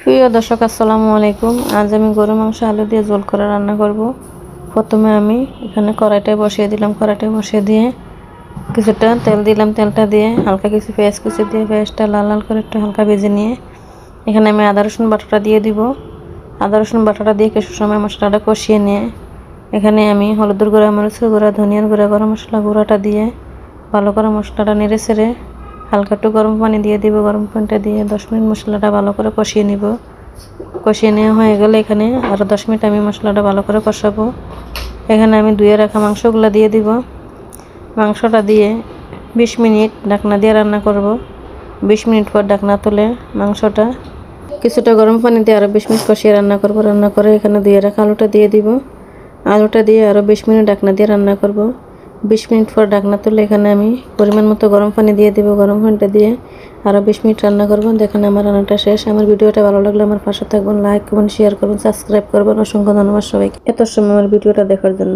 প্রিয় দর্শক আসসালামু আলাইকুম। আজ আমি গরু মাংস আলু দিয়ে ঝোল করে রান্না করব। প্রথমে আমি এখানে কড়াইটায় বসিয়ে দিলাম। কড়াইটায় বসিয়ে দিয়ে কিছুটা তেল দিলাম। তেলটা দিয়ে হালকা কিছু পেঁয়াজ কুচি দিয়ে পেঁয়াজটা লাল লাল করে একটু হালকা ভেজে নিয়ে এখানে আমি আদা রসুন বাটাটা দিয়ে দিব। আদা রসুন বাটাটা দিয়ে কিছু সময় মশলাটা কষিয়ে নিয়ে এখানে আমি হলুদের গুঁড়া, মরিচের গুঁড়া, ধনিয়ার গুঁড়া, গরম মশলা গুঁড়াটা দিয়ে ভালো করে মশলাটা নেড়ে ছেড়ে হালকা একটু গরম পানি দিয়ে দিব। গরম পানিটা দিয়ে 10 মিনিট মশলাটা ভালো করে কষিয়ে নিব। কষিয়ে নেওয়া হয়ে গেলে এখানে আরও 10 মিনিট আমি মশলাটা ভালো করে কষাবো। এখানে আমি ধুয়ে রাখা মাংসগুলো দিয়ে দিব। মাংসটা দিয়ে 20 মিনিট ঢাকনা দিয়ে রান্না করব। 20 মিনিট পর ঢাকনা তুলে মাংসটা কিছুটা গরম পানি দিয়ে আরও 20 মিনিট কষিয়ে রান্না করব। রান্না করে এখানে ধুয়ে রাখা আলুটা দিয়ে দিব। আলুটা দিয়ে আরও 20 মিনিট ঢাকনা দিয়ে রান্না করব। 20 মিনিট পর ঢাকনা তুলে এখানে আমি পরিমাণ মতো গরম পানি দিয়ে দিব। গরম পানিটা দিয়ে আরও 20 মিনিট রান্না করব। দেখেন আমার রান্নাটা শেষ। আমার ভিডিওটা ভালো লাগলে আমার পাশে থাকবেন, লাইক করবেন, শেয়ার করবেন, সাবস্ক্রাইব করবেন। অসংখ্য ধন্যবাদ সবাইকে এত সময় আমার ভিডিওটা দেখার জন্য।